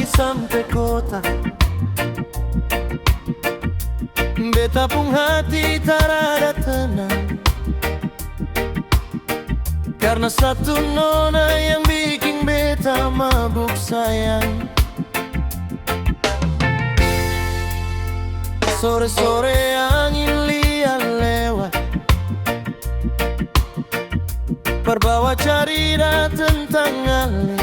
pergi sampai kota. Beta pun hati tak ada tenang, karena satu nona yang bikin beta mabuk sayang. Sore-sore angin liar lewat, perbawa cerita tentang Ale.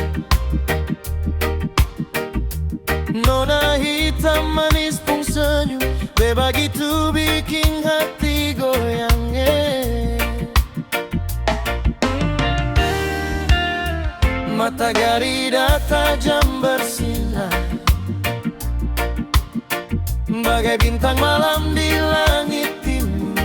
Nona hitam manis pun senyum, begitu bikin hati goyang. Mata Garida tajam bersinar, bagai bintang malam di langit timur.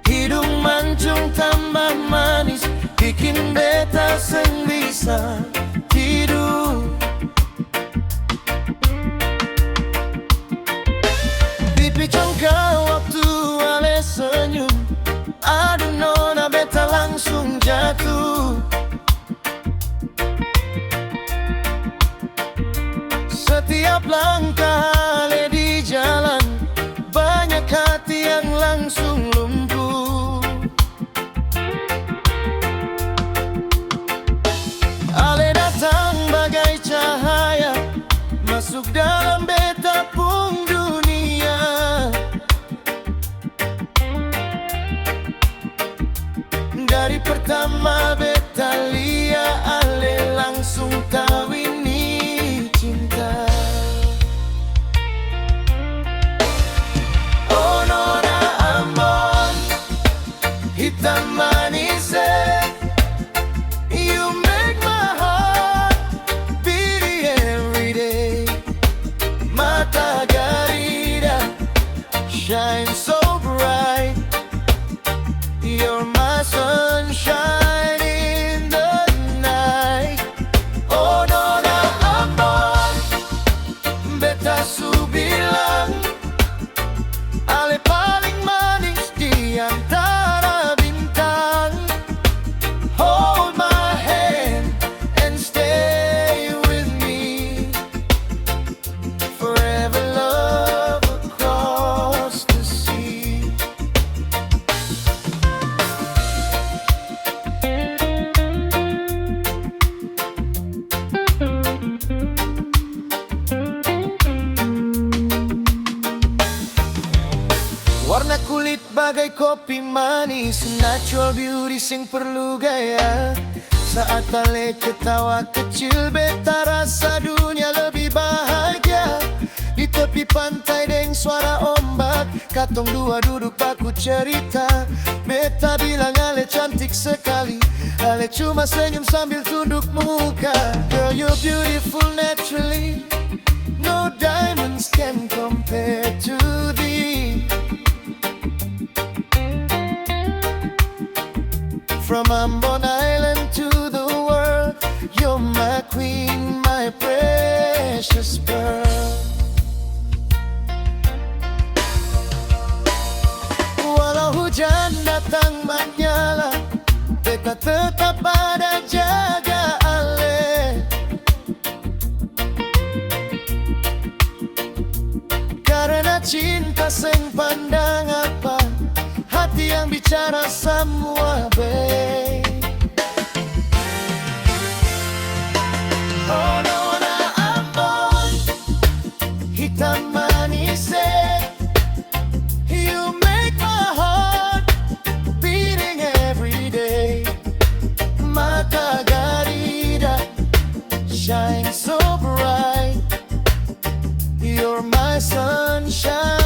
Hidung mancung tambah manis, bikin beta seng bisa tidur. Pipi congkak waktu Ale senyum, aduh nona beta langsung jatuh. Setiap langkah Ale di jalan, banyak hati yang langsung lumpuh. Ale datang bagai cahaya, masuk dalam beta pun dunia. Dari pertama beta lihat Ale, langsung tahu ini cinta. Oh nona Ambon, hitam manis, you make my heart beating every day. Mata Garida shine so bright, you're my sunshine in the night. Oh nona Ambon, beta su bilang Ale paling manis di antara bintang. Hold my hand and stay with me, forever love across the sea. Warna kulit bagai kopi manis, natural beauty sing perlu gaya. Saat Ale ketawa kecil, beta rasa dunia lebih bahagia. Di tepi pantai deng suara ombak, katong dua duduk baku cerita. Beta bilang Ale cantik sekali, Ale cuma senyum sambil tunduk muka. Girl, you're beautiful naturally, no diamonds can compare to thee. From Ambon Island to the world, you're my queen, my precious pearl. Walau hujan datang menyala, beta tetap ada jaga Ale. Karena cinta seng pandang apa, hati yang bicara semua, babe. Oh nona Ambon, hitam manis, you make my heart beating every day. Mata Garida shine so bright, you're my sunshine.